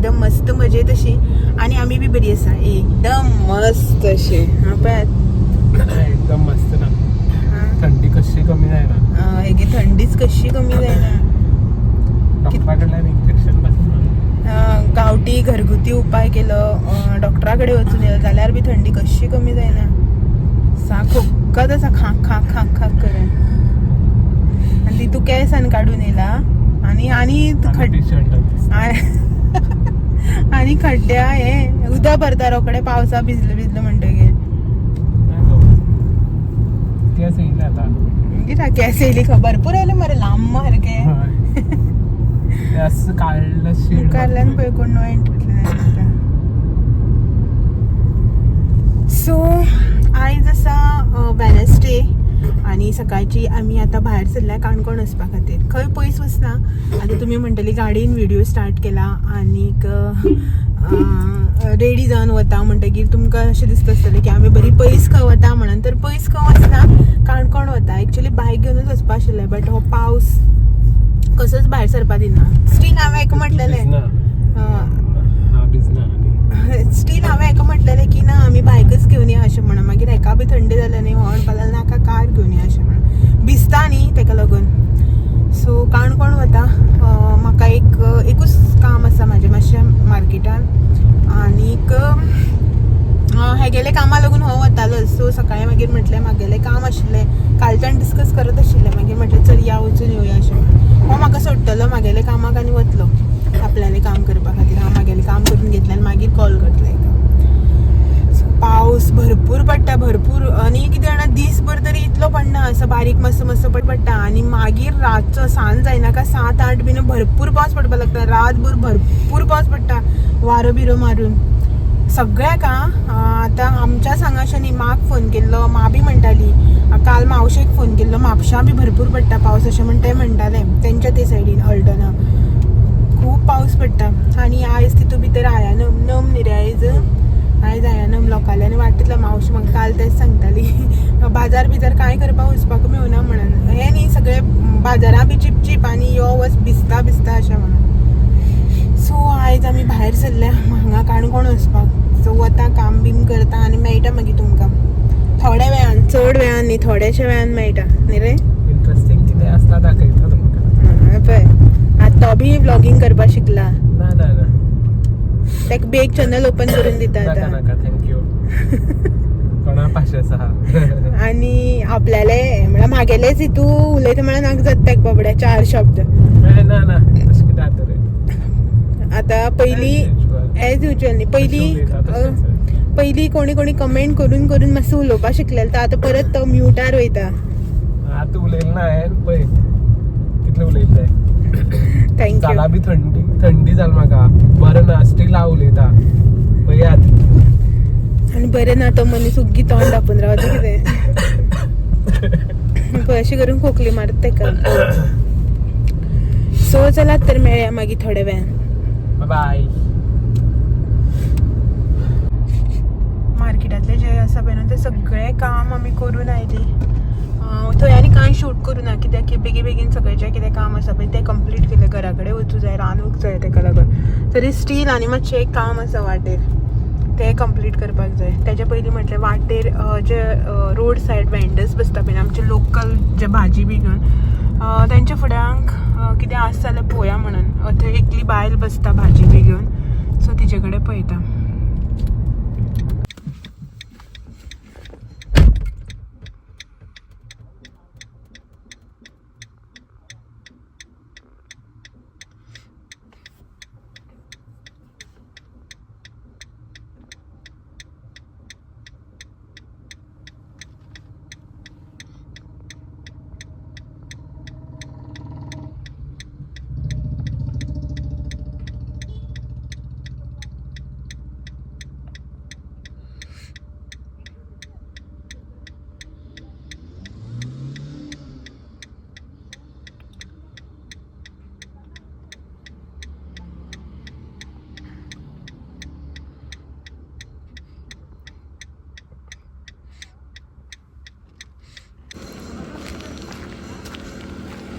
एकदम मस्त मजेत अशी. आणि आम्ही बी बरी असा एकदम मस्त असे. हा पण एकदम मस्त ना. थंडी कशी कमी जायना. हे थंडीच कशी कमी जायना. डॉक्टराकडल्यान इंजेक्शन बसलं. गावठी घरगुती उपाय केलं, डॉक्टराकडे वचून येलं जाल्यार बी थंडी कशी कमी जायना. सा खोक्कत असा खाक खाक खाक खाक करेन. आणि ती तू केसान काढून येला आणि आणि खड्ड्या हे उदक भरता रोकडे पावसा भिजलं म्हणटगीर केस येईल आता. कित्या केस येयली भरपूर आयले मरे लांब सारखे. असं काढलं मुखारल्यान पळय कोण नो एंट्री. सो आयज आसा वेनसडे आणि सकाळची आम्ही आता भायर सरल्या काणकोण वचपा खातीर. खंय पयस वचना. आतां तुमी म्हणटली गाडयेन व्हिडिओ स्टार्ट केला आनीक रेडी जावन वता म्हणटगीर तुमकां अशें दिसता आसतलें की आमी बरी पयस खंय वता म्हणून. तर पयस खंय वचना, काणकोण वता. एक्चुअली बायक घेवनूच वचपा आशिल्लें बट हो पावस कसोच भायर सरपा दिना. स्टील हांवें हेका म्हटलेलें की ना आमी बायकच घेवन या अशें म्हणून. मागीर हेका बी थंडी जाल्या न्ही, व्हड पाल्यार नाका कार घेवन या अशें म्हणून. भिजता न्ही तेका लागून. सो काणकोण वता. म्हाका एकूच काम आसा म्हाजें मातशें मार्केटान. आनीक हेगेले कामा लागून हो वतालो. सो सकाळीं मागीर म्हटलें म्हागेलें काम आशिल्लें, कालच्यान डिस्कस करत आशिल्लें. मागीर म्हटलें चल या वचून येवया अशें म्हणून. हो म्हाका सोडटलो म्हागेलें कामाक आनी वतलो आपल्यालें काम करपा खातीर. हांव म्हागेलें काम करून घेतलें आनी मागीर कॉल करतलें हेका. पावस भरपूर पडटा भरपूर. आनी कितें जाणा दीसभर तरी इतलो पडना, असो बारीक मातसो मातसो पडटा. आनी मागीर रातचो सांज जायनाका 7-8 बीन भरपूर पावस पडपाक लागता. रातभर भरपूर पावस पडटा वारो बिरो मारून. सगळ्याक आतां आमच्याच हांगाशें न्ही माक फोन केल्लो, मा बी म्हणटाली. काल मावशेक फोन केल्लो, म्हापशां बी भरपूर पडटा पावस अशें म्हण ते म्हणटाले. तेंच्या ते सायडीन अल्टना खूब पावस पडटा. आनी आयज तितू भितर आयानम न्ही रे आयज आयानम लोकांल्यान वाटतलो. मावशी म्हाका काल तेच सांगताली बाजार बिजार कांय करपाक वचपाक मेळना म्हणून. हें न्ही सगळें बाजारां बी चिपचीप आनी यो वच भिजता अशें म्हणून. सो आयज आमी भायर सरल्या हांगा काणकोण वचपाक. सो वता काम बीम करता आनी मेळटा मागीर तुमकां थोड्या वेळान. चड वेळान न्ही, थोड्याशा वेळान मेळटा न्ही रे. इंटरेस्टिंग कितें आसता दाखयता तुमकां. पळय आतां तो बी व्लॉगिंग करपाक शिकला. ना ताका बी एक चॅनल ओपन करून दिता आतां. थँक्यू. कोणा पाशेस आहा. आनी आपल्याले म्हळ्यार म्हागेलेच हितू उलयता म्हळ्यार नाका जाता ताका बाबड्या 4 शब्द. ना तशें कितें जाता रे. आतां पयलीं एज युजल न्ही, पयलीं कोणी कमेंट करून करून मातसो उलोवपाक शिकलेलो. आतां परत तो म्युटार वयता. आतां उलयलें ना हांवें पळय कितलें उलयलें. थँक्यू. जाला बी थंडी जाल म्हाका बरें ना. स्टील हांव उलयता पळयात. आनी बरें ना तो मनीस उग्गी तोंड दापून रावता कितें पळय अशें करून खोकली मारता तेका. सो चलात तर मेळया मागीर थोड्या वेळान. बाय. मार्केटातले जे आसा पळय न्हू ते सगळें काम आमी करून आयली. थंय आनी कांय शूट करूं ना कित्याक की बेगीन सगळें जें कितें काम आसा पळय तें कंप्लीट केलें. घरा कडेन वचूं जाय, रांदूंक जाय तेका लागून. तरी स्टील आनी मातशें एक काम आसा वाटेर तें कंप्लीट करपाक जाय. तेच्या पयलीं म्हटल्यार वाटेर जे रोड सायड वेंडर्स बसता पळय आमचे लोकल जे भाजी बी घेवन तेंच्या फुड्यांक कितें आसा जाल्यार पळोवया म्हणून. थंय एकली बायल बसता भाजी बी घेवन. सो तिचे कडेन पळयता.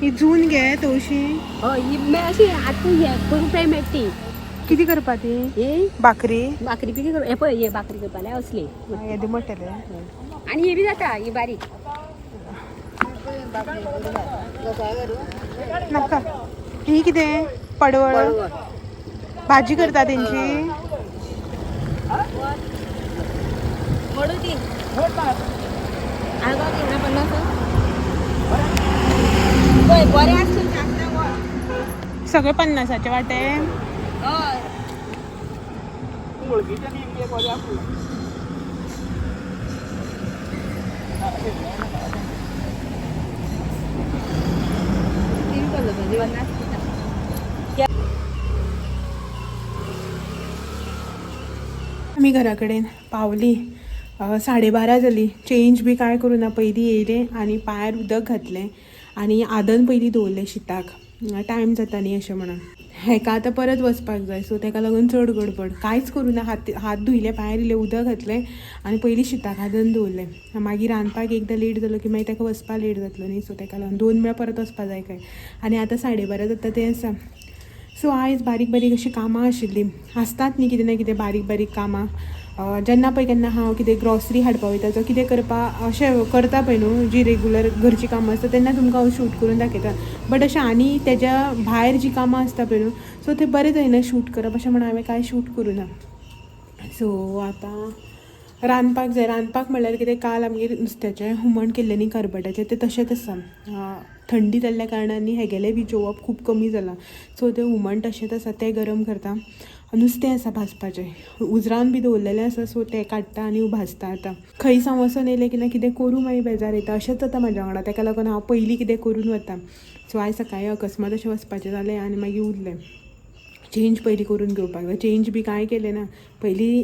ही जून घे तवशी. हय ही अशी आतां हे करूंक जाय मेळटी. किती करपा ती हे भाकरी भाकरी पिकी कर हे पळय हे भाकरी करपाले असले येदे मोठेले आणि हे बी जाता ही बारीक नका ही कितें पडवळ भाजी करता तेंची सगळे 50चे वाटे आम्ही घराकडेन पावली 12:30 जाली चेंज बी काय करूना पयलीं येयले आनी पांयार उदक घातलें आनी आदन पयलीं दवरलें शिताक टायम जाता न्ही अशें म्हणून हेका आतां परत वचपाक जाय सो तेका लागून चड गडबड कांयच करूना हात धुयले पांयार इल्लें उदक घातलें आनी पयलीं शिताक आदन दवरलें मागीर रांदपाक एकदां लेट जालो की मागीर तेका वचपाक लेट जातलो न्ही सो तेका लागून 2 वेळा परत वचपाक जाय काय आनी आतां 12:30 जाता तें आसा सो आयज बारीक बारीक अशीं कामां आशिल्लीं आसतात न्ही कितें ना कितें बारीक बारीक कामां जेन्ना पळय केन्ना हांव कितें ग्रॉसरी हाडपा वयता जो कितें करपा अशें करता पळय न्हू जी रेगुलर घरची कामां आसता तेन्ना तुमकां हांव शूट करून दाखयता बट अशें आनी तेज्या भायर जी कामां आसता पळय न्हू सो तें बरें जायना शूट करप अशें म्हणून हांवें कांय शूट करूं ना सो आतां रांदपाक जाय रांदपाक म्हणल्यार कितें काल आमगेर नुस्त्याचें हुमण केल्लें न्ही करबटाचें तें तशेंच आसा थंडी जाल्ल्या कारणान हेगेलें बी जेवप खूब कमी जालां सो तें हुमण तशेंच आसा तें गरम करता नुस्तें आसा भाजपाचें उजरावन बी दवरलेलें आसा सो तें काडटा आनी भाजता आतां खंय सावन वचून येयलें की ना कितें करूं मागीर बेजार येता अशेंच जाता म्हाज्या वांगडा तेका लागून हांव पयलीं कितें करून वता सो आयज सकाळीं अकस्मात अशें वचपाचें जालें आनी मागीर उरलें चेंज पयलीं करून घेवपाक जाय चेंज बी कांय केलें ना पयलीं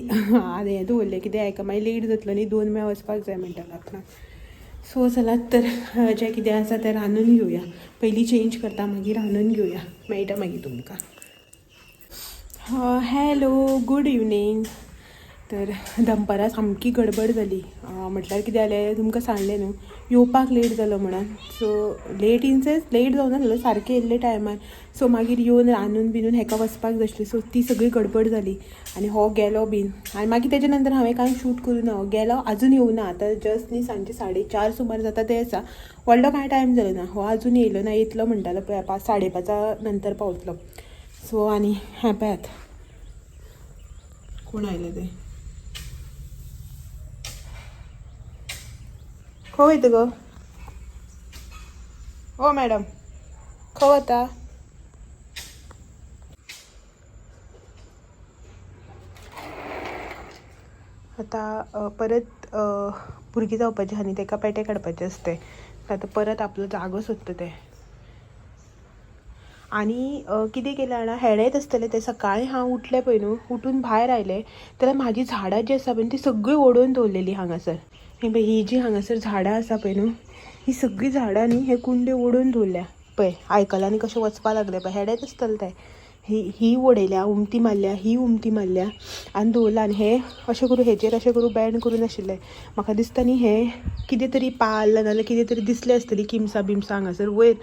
हें दवरलें कितें हाका मागीर लेट जातलो न्ही 2 वेळा वचपाक जाय म्हणटालो सो चलात तर जें कितें आसा तें रांदून घेवया पयलीं चेंज करता मागीर रांदून घेवया मेळटा मागीर तुमकां हॅलो गूड इवनींग तर दनपारां सामकी गडबड जाली म्हटल्यार कितें जालें तुमकां सांगलें न्हू येवपाक लेट जालो म्हणून so late in sense late जावं नासलो सारकें येयल्ले टायमार सो मागीर येवन रांदून बिनून हेका वचपाक जाय आसलें सो ती सगळी गडबड जाली आनी हो गेलो बीन आनी मागीर तेजे नंतर हांवें कांय शूट करूं ना हो गेलो आजून येवना आतां जस्ट न्ही सांजचे 4:30 सुमार जाता तें आसा व्हडलो कांय टायम जालो ना हो आजून येयलो ना येतलो म्हणटालो पळय 5:30 नंतर पावतलो सो आनी हें पळयात कोण आयलें तें खंय वयता गो ओ मॅडम खंय वता आतां परत भुरगीं जावपाचीं आहा न्ही तेका पेटे काडपाचें आसता आतां परत आपलो जागो सोदता तें आनी कितें केलें जाणा हेडेत आसतलें तें सकाळीं हांव उठलें पळय न्हू उठून भायर आयलें जाल्यार म्हाजी झाडां जी आसा पळय ती सगळीं ओडून दवरलेलीं हांगासर हे पळय ही जी हांगासर झाडां आसा पळय न्हू ही सगळीं झाडां न्ही हे कुंडे ओडून दवरल्या पळय आयकलांनी कशें वचपा लागलें पळय हेडेत आसतलें तें ही उडयल्या उमटी मारल्या ही उमटी मारल्या आनी दवरला आनी हे अशें करून हेचेर अशें करून बँड करून आशिल्लें म्हाका दिसता न्ही हे कितें तरी पाल नाजाल्यार कितें तरी दिसलें आसतलीं किमसां बिमसां हांगासर वयर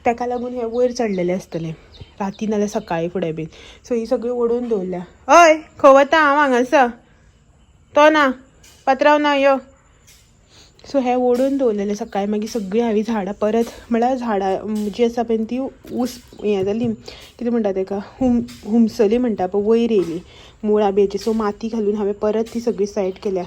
तेका लागून हे वयर चडलेलें आसतलें राती नाल्यार सकाळीं फुडें बीन सो ही सगळीं ओडून दवरल्या हय खंय वता हांव हांगासर तो ना पात्रांव ना यो सो हे ओडून दवरलेलें सकाळीं मागीर सगळीं हांवें झाडां परत म्हळ्यार झाडां जी आसा पळय ती हें जाली कितें म्हणटा तेका हुमसली म्हणटा पळय वयर येयली मुळां बेची सो माती घालून हांवें परत ती सगळी सायड केल्या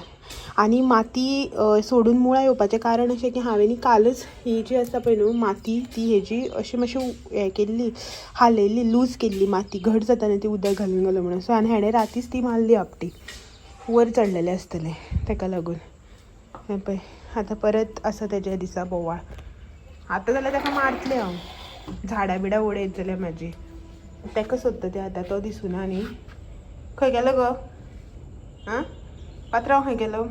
आनी माती सोडून मुळां येवपाचें कारण अशें की हांवें न्ही कालच ही जी आसा पळय न्हू माती ती हेजी अशी मातशी हें केल्ली हालयल्ली लूज केल्ली माती घट जाता न्ही ती उदक घालून घालून म्हणून सो आनी हेणें रातीच ती मारली आपटी वयर चडलेलें आसतलें तेका लागून हें पळय आतां परत आसा तेज्या दिसा बोवाळ आतां जाल्यार तेका मारतलें हांव झाडां बिडां उडयत जाल्यार म्हाजी तेका सोदता तें आतां तो दिसूना न्ही खंय गेलो गो आं पात्रांव खंय गेलो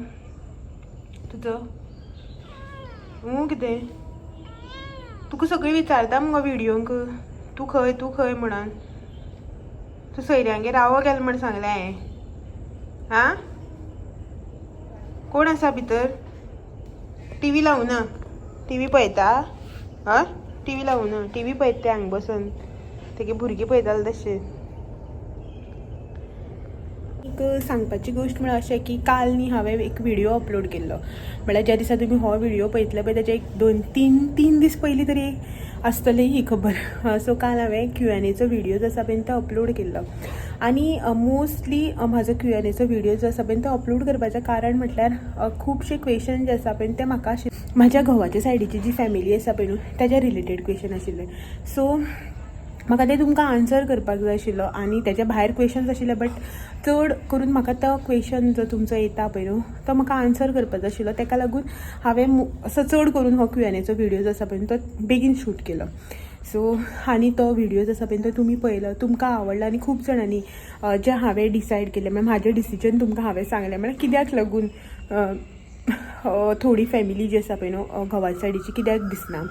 तुजो कितें तुका सगळीं विचारता मुगो व्हिडियोंक तूं खंय म्हणून तूं सयऱ्यांगेर रावो गेल म्हण सांगलें आं कोण आसा भितर टीव्ही लावूं ना टीव्ही पळयता हय टीव्ही लावूं ना टीव्ही पळयता तें हांगा बसून तेगे भुरगीं पळयताले तशें सांगपाची गोष्ट म्हळ्यार अशें की काल न्ही हांवें एक व्हिडिओ अपलोड केल्लो. म्हळ्यार ज्या दिसा तुमी हो व्हिडिओ पळयतले पळय तेजे एक 2-3 दीस पयलीं तरी आसतली ही खबर. सो काल हांवें Q&Aचो व्हिडिओ जो आसा पळय तो अपलोड केल्लो. आनी मोस्टली म्हाजो Q&Aचो व्हिडिओ जो आसा पळय तो अपलोड करपाचें कारण म्हटल्यार खुबशे क्वेश्चन जे आसा पळय ते म्हाका म्हाज्या घोवाच्या सायडीची जी फॅमिली आसा पळय न्हू तेज्या रिलेटेड क्वेश्चन आशिल्ले. सो म्हाका ते तुमकां आन्सर करपाक जाय आशिल्लो आनी तेज्या भायर क्वेश्चन्स आशिल्ले. बट चड करून म्हाका तो क्वेश्चन जो तुमचो येता पळय न्हू तो म्हाका आन्सर करपाचो आशिल्लो. तेका लागून हांवें असो चड करून हो Q&Aचो व्हिडिओ जो आसा पळय तो बेगीन शूट केलो. सो आनी तो व्हिडिओ जो आसा पळय तो तुमी पळयलो, तुमकां आवडला आनी खूब जाणांनी जे हांवें डिसायड केलें म्हळ्यार म्हाजें डिसिजन तुमकां हांवें सांगलें. म्हळ्यार कित्याक लागून थोडी फॅमिली जी आसा पळय न्हू घोवाच्या सायडीची कित्याक दिसना.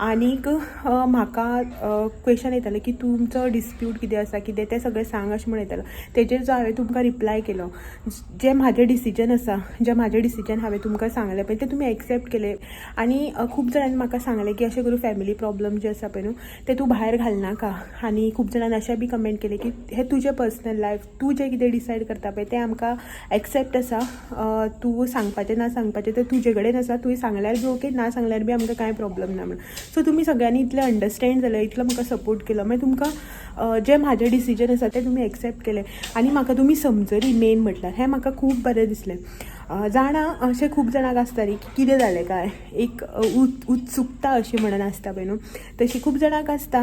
आनीक म्हाका क्वेश्चन येताले की तुमचो डिस्प्यूट कितें आसा कितें तें सगळें सांग अशें म्हणून येतालो. तेजेर जो हांवें तुमकां रिप्लाय केलो, जे म्हाजें डिसिजन आसा, जे म्हाजें डिसिजन हांवें तुमकां सांगलें पळय तें तुमी एक्सेप्ट केलें. आनी खूब जाणांनी म्हाका सांगलें की अशें करून फॅमिली प्रॉब्लम जे आसा पळय न्हू ते तूं भायर घालनाका. आनी खूब जाणांनी अशें बी कमेंट केलें की हें तुजें पर्सनल लायफ, तूं जें कितें डिसायड करता पळय तें आमकां एक्सेप्ट आसा. तूं सांगपाचें ना सांगपाचें तें तुजे कडेन आसा. तुवें सांगल्यार बी ओके, ना सांगल्यार बी आमकां कांय प्रॉब्लम ना म्हणून. सो तुमी सगळ्यांनी इतलें अंडरस्टँड जालें, इतलो म्हाका सपोर्ट केलो. मागीर तुमकां जें म्हाजें डिसिजन आसा तें तुमी एक्सेप्ट केलें आनी म्हाका तुमी समजली. मेन म्हटल्यार हें म्हाका खूब बरें दिसलें. जाणां अशें खूब जाणांक आसताली की कितें जालें काय, एक उत्सुकता अशी म्हणून आसता पळय न्हू तशी खूब जाणांक आसता.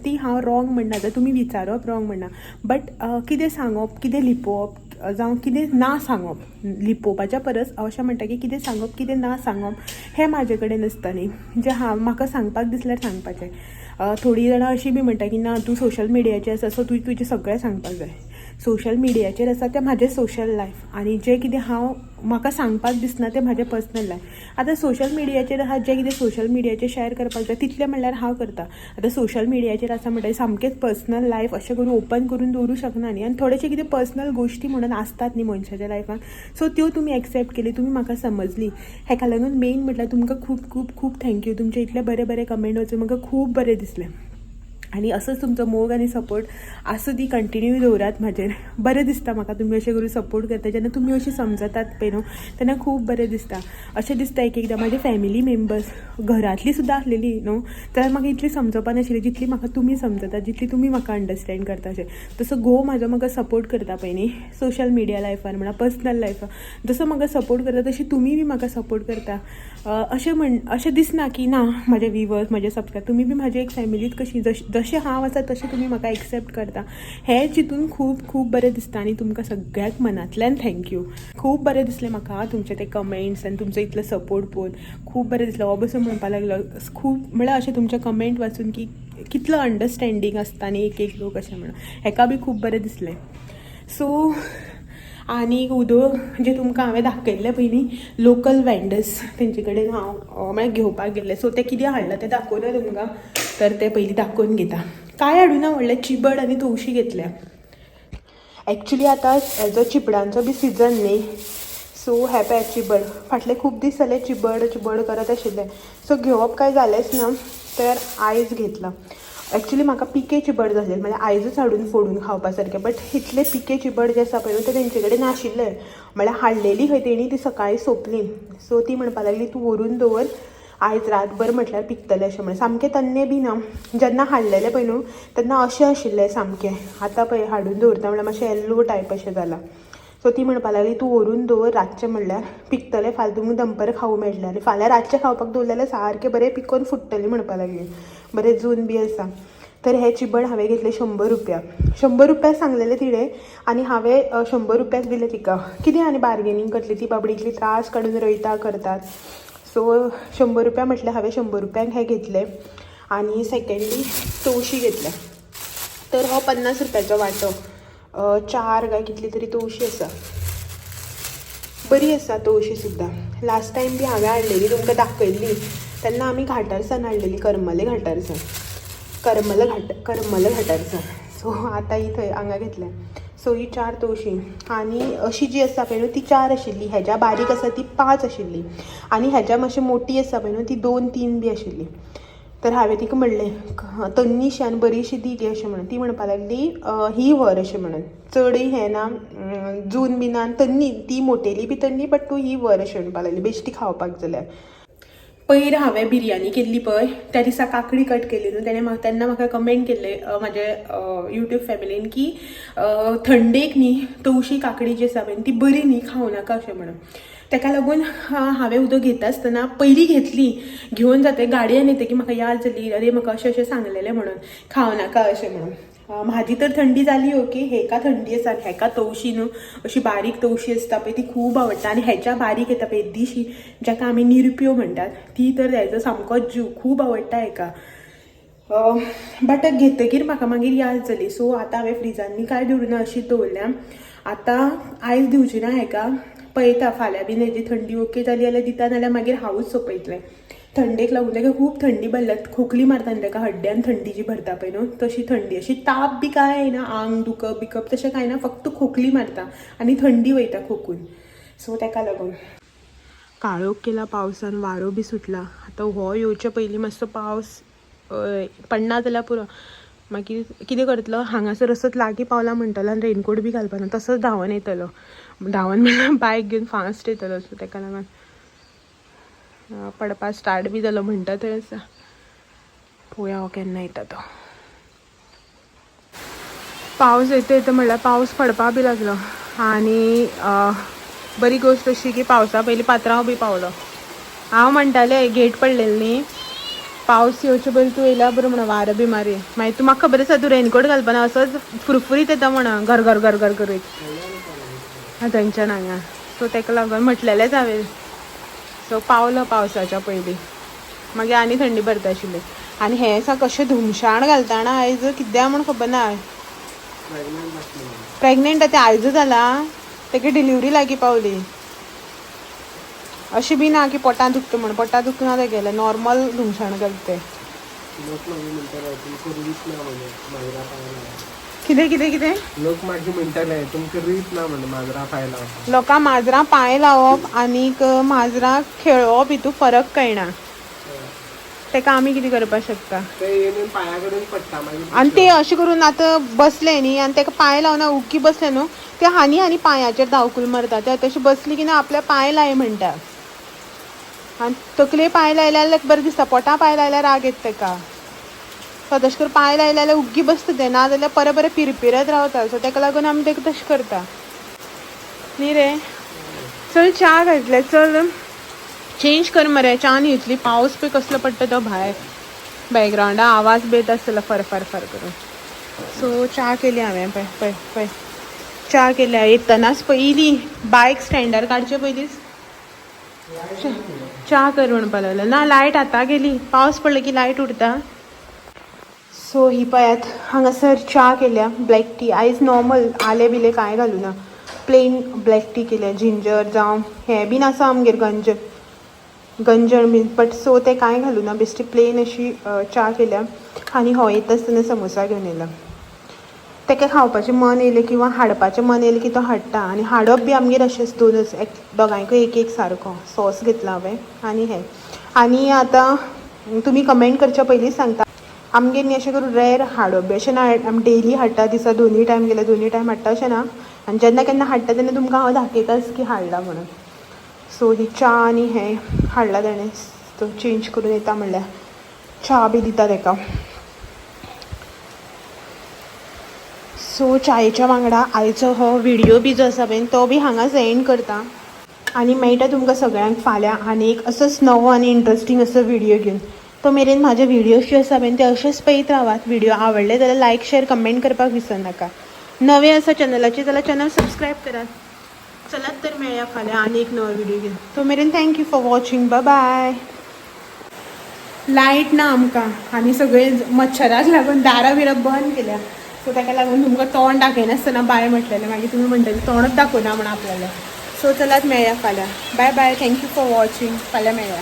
ती हांव रॉंग म्हणना, तर तुमी विचारप रॉंग म्हणना. बट कितें सांगप, कितें लिपोवप जावं कितें ना सांगप, लिपोवपाच्या परस हांव अशें म्हणटा की कितें सांगप कितें ना सांगप हें म्हाजे कडेन आसता न्ही. जें म्हाका सांगपाक दिसल्यार सांगपाचें. थोडीं जाणां अशीं बी म्हणटा की ना तूं सोशल मिडियाचेर आसा सो तुजें सगळें सांगपाक जाय. सोशल मिडियाचेर आसा तें म्हाजें सोशल लायफ आनी जें कितें म्हाका सांगपाक दिसना तें म्हाजें पर्सनल लायफ. आतां सोशल मिडियाचेर आसा जें कितें सोशल मिडियाचेर शेअर करपाक जाय तितलें म्हणल्यार हांव करता. आतां सोशल मिडियाचेर आसा म्हणटा सामकेंच पर्सनल लायफ अशें करून ओपन करून दवरूं शकना न्ही. आनी थोडेशे कितें पर्सनल गोश्टी म्हणून आसतात न्ही मनशाच्या लायफान. सो त्यो तुमी एक्सेप्ट केली, तुमी म्हाका समजली. हेका लागून मेन म्हटल्यार तुमकां खूब खूब खूब थँक्यू. तुमचे इतले बरे बरे कमेंट वचून म्हाका खूब बरें दिसलें. आनी असोच तुमचो मोग आनी सपोर्ट आसूं ती कंटिन्यू दवरात म्हाजेर. बरें दिसता म्हाका तुमी अशें करून सपोर्ट करता. जेन्ना तुमी अशी समजतात पळय न्हू तेन्ना खूब बरें दिसता. अशें दिसता एक एकदां म्हाजे फॅमिली मेंबर्स घरांतलीं सुद्दां आसलेलीं न्हू जाल्यार म्हाका इतली समजपा नाशिल्ली जितली म्हाका तुमी समजता, जितली तुमी म्हाका अंडरस्टँड करता. अशें तसो घोव म्हाजो म्हाका सपोर्ट करता पळय न्ही सोशल मिडिया लायफान म्हणा पर्सनल लायफान, जसो म्हाका सपोर्ट करता तशी तुमी बी म्हाका सपोर्ट करता. अशें दिसना की ना म्हाजे व्हिवर्स म्हाजे सबस्क्रायब, तुमी बी म्हाजी एक फॅमिलीत कशी जशें हांव आसा तशें तुमी म्हाका एक्सेप्ट करता. हें चिंतून खूब खूब बरें दिसता आनी तुमकां सगळ्याक मनांतल्यान थँक्यू. खूब बरें दिसलें म्हाका तुमचे ते कमेंट्स आनी तुमचो इतलो सपोर्ट पळोवन खूब बरें दिसलें. हो बसून म्हणपाक लागलो खूब म्हळ्यार अशें तुमचे कमेंट वाचून की कितलो अंडरस्टँडींग आसता आनी एक एक लोक अशें म्हणून हेका बी खूब बरें दिसलें. सो आनी उदो जे तुमकां हांवें दाखयल्लें पयलीं लोकल वेंडर्स तेंचे कडेन हांव म्हळ्यार घेवपाक गेल्लें. सो तें कितें हाडलां तें दाखोवना तुमकां, तर तें पयलीं दाखोवन घेता. कांय हाडूना, व्हडलें चिबड आनी तवशीं घेतल्या. एक्चुली आतां हेजो चिबडांचो बी सिजन न्ही, सो हे पळय चिबड फाटले खूब दीस जाले चिबड करत आशिल्लें. सो घेवप कांय जालेंच ना, तर आयज घेतलां. एक्चुली म्हाका पिके चिबड जाय म्हणजे आयजूच हाडून फोडून खावपा सारकें. बट इतले पिके चिबड जे आसा पळय ते तेंचे कडेन नाशिल्ले. म्हळ्यार हाडलेली खंय तेणी ती सकाळीं सोंपली. सो ती म्हणपाक लागली तूं व्हरून दवर, आयज रातभर म्हटल्यार पिकतलें अशें म्हण. सामकें तन्ने बी ना. जेन्ना हाडलेलें पळय न्हू तेन्ना अशें आशिल्लें सामकें. आतां पळय हाडून दवरता म्हळ्यार मातशें येल्लो टायप अशें जालां. सो ती म्हणपाक लागली तूं व्हरून दवर, रातचें म्हणल्यार पिकतलें, फाल्यां तुमकां दनपार खावूं मेळटलें आनी फाल्यां रातचें खावपाक दवरलें जाल्यार सारकें बरें पिकोवन फुट्टलें म्हणपाक लागली. बरें जून बी आसा. तर हे चिबड हांवें घेतले 100 रुपया. 100 रुपया सांगलेले तिणें आनी हांवें 100 रुपयाक दिले तिका. कितें आनी बार्गेनींग करतली ती बाबडी, इतली त्रास काडून रोयता करतात. सो 100 रुपया म्हटल्यार हांवें 100 रुपयांक हे घेतले. आनी सेकंडली तवशीं घेतल्या. तर हो 50 रुपयाचो वांटो. 4 काय कितली तरी तवशीं आसा. बरी आसा तवशीं सुद्दां. लास्ट टायम बी हांवें हाडलेली तुमकां दाखयल्ली तेन्ना आमी घाटारसान हाडलेली, करमले घाटारसान. करमल घाटारसान. सो आतां ही थंय हांगा घेतल्या. सो ही 4 तवशीं आनी अशी जी आसा पळय न्हू ती 4 आशिल्ली. हेज्या बारीक आसा ती 5 आशिल्ली आनी हेज्या मातशी मोठी आसा पळय न्हू ती 2-3 बी आशिल्ली. तर हांवें तिका म्हणलें तन्नीशान बरीशी दी गे अशें म्हणून. ती म्हणपा लागली ही व्हर अशें म्हणून. चडय हें ना जून बिनान तन्नी ती मोटेली बी तन्नी बट तूं ही व्हर अशें म्हणपा लागली बेश्टी खावपाक जाल्यार. पयर हांवें बिरयानी केल्ली पळय त्या दिसा काकडी कट केल्ली न्हू तेन्ना म्हाका कमेंट केल्ले म्हाजे यूट्यूब फॅमिलीन की थंडेक न्ही तवशी काकडी जी आसा पळय ती बरी न्ही खावं नाका अशें म्हणून. ताका लागून हांवें उदक घेता आसतना पयलीं घेतली घेवन जाता गाडयेन येता की म्हाका याद जाली अरे म्हाका अशें अशें सांगलेलें म्हणून खावं नाका अशें म्हणून. म्हाजी तर थंडी जाली ओके हेका थंडी आसा हेका तवशी न्हू अशी बारीक तवशी आसता पळय ती खूब आवडटा आनी हेच्या बारीक येता पळय येद्दीशी जाका आमी निरप्यो म्हणटात ती तर हेजो सामकोच जीव खूब आवडटा हेका. बट घेतकीर म्हाका मागीर याद जाली सो आतां हांवें फ्रिजांनी कांय दवरुना अशीच दवरल्या. आतां आयज दिवची ना हेका पळयता फाल्यां बीन हेजी थंडी ओके जाली जाल्यार दिता नाल्यार मागीर हांवूच सोंपयतलें. थंडेक लागून ताका खूब थंडी भरल्या खोकली मारता न्ही ताका हड्ड्यान थंडी जी भरता पळय न्हू तशी थंडी अशी ताप बी कांय येना आंग दुखप बिकप तशें कांय ना फक्त खोकली मारता आनी थंडी वयता खोकून सो ताका लागून. काळोख केला पावसान वारो बी सुटला. आतां हो येवचे पयलीं मातसो पावस पडना जाल्यार पुरो मागीर कितें करतलो हांगासर असोच लागीं पावला म्हणटलो आनी रेनकोट बी घालपाना तसोच धांवन येतलो. धांवन म्हणल्यार बायक घेवन फास्ट येतलो सो ताका लागून पडपा स्टार्ट बी जालो म्हणटा थंय आसा पळोवया हो केन्ना येता तो. पावस येता म्हणल्यार पावस पडपा बी लागलो आनी बरी गोश्ट अशी की पावसा पयलीं पात्रांव बी पावलो. हांव म्हणटालें गेट पडलेली न्ही पावस येवचे पयलीं तूं येयला बरो म्हणून वारो बी मारी मागीर तूं म्हाका खबर आसा तूं रेनकोट घालपाना असोच फुरफुरीत येता म्हणून घर घर घर घर करीत थंयच्यान हांगा सो ताका लागून म्हटलेलेंच हांवें सो पावलो पावसाच्या पयलीं मागीर आनी थंडी भरता आशिल्ली. आनी हें सा कशें धुमशाण घालता ना आयज किद्या म्हूण खबर ना प्रेग्नेंट तें आयज जाला ताका डिलिव्हरी लागीं पावली अशें बी ना की पोटां दुखता म्हणून पोटां दुखना तेगेलें नॉर्मल धुमशाण घालता कितें कितें कितें लोक मागीर म्हणटाले तुमकां रीत ना म्हणून माजरां पांय लावप लोकां माजरां पांय लावप आनीक माजरां खेळोवप हितून फरक कळना ताका आमी कितें करपाक शकता पांया कडेन पडटा मागीर आनी ते अशें करून आतां बसले न्ही आनी ताका पांय लावना उग्गी बसले न्हू ते हानी आनी पांयाचेर धांवकूल मारता ते तशी बसली की ना आपल्या पांय लाय म्हणटा आनी तकले पांय लायल्यार बरें दिसता पोटां पांय लायल्यार राग येता ताका सो तशें करून पांय लायले जाल्यार उग्गी बसता तें ना जाल्यार बरें बरें पिरपिरत रावता सो ताका लागून आमी ताका तशें करता न्ही रे. चल च्या घातले चल चेंज कर मरे च्या न्हिदली पावस पळय कसलो पडटा तो भायर बॅकग्रावंडा आवाज बेत आसतलो फर फर फर करून सो च्या केली हांवें पळय पळय पळय च्या केल्या येतनाच पयलीं बायक स्टँडार काडचे पयलींच च्या कर म्हणपा लागलो ना लायट आतां गेली पावस पडलो की लायट उरता सो ही पळयात हांगासर च्या केल्या ब्लॅक टी आयज नॉर्मल आले बिले कांय घालूं ना प्लेन ब्लॅक टी केल्या जिंजर जावं हें बीन आसा आमगेर गंजण बीन बट सो तें कांय घालूं ना बेश्टी प्लेन अशी च्या केल्या आनी हो येता आसतना समोसा घेवन येयला ताका खावपाचें मन येयलें किंवां हाडपाचें मन येयलें की तो हाडटा आनी हाडप बी आमगेर अशेंच दोनच दोगांयकूय एक एक सारको सॉस घेतला हांवें आनी हें आनी आतां तुमी कमेंट करच्या पयलींच सांगता आमगेर न्ही अशें करून रेर हाडप बी अशें ना आमी डेली हाडटा दिसा 2 टायम गेल्यार 2 टायम हाडटा अशें ना आनी जेन्ना केन्ना हाडटा तेन्ना तुमकां हांव दाखयताच की हाडला म्हणून सो ही च्या आनी हें हाडला ताणें तो चेंज करून येता म्हणल्यार च्या बी दिता ताका सो चायेच्या वांगडा आयचो हो व्हिडियो बी जो आसा पळय तो बी हांगाच एंड करता आनी मेळटा तुमकां सगळ्यांक फाल्यां आनी एक असोच नवो आनी इंट्रस्टींग असो व्हिडियो घेवन तो मेरेन म्हाजे व्हिडियोज जे आसा पळय ते अशेंच पळयत रावात व्हिडियो आवडले जाल्यार लायक शेअर कमेंट करपाक विसरनाका नवे आसा चॅनलाचेर जाल्यार चॅनल सबस्क्रायब करात चलात तर मेळया फाल्यां आनी एक नवो व्हिडियो घेवन तो मेरेन thank you for watching bye bye लायट ना आमकां आनी सगळे मच्छराक लागून दारां बिरां बंद केल्या सो ताका लागून तुमकां तोंड दाखयनासतना बाय म्हटलेलें मागीर तुमी म्हणटले तोंडच दाखयना म्हण आपल्याला सो चलात मेळया फाल्यां bye bye thank you for watching फाल्यां मेळया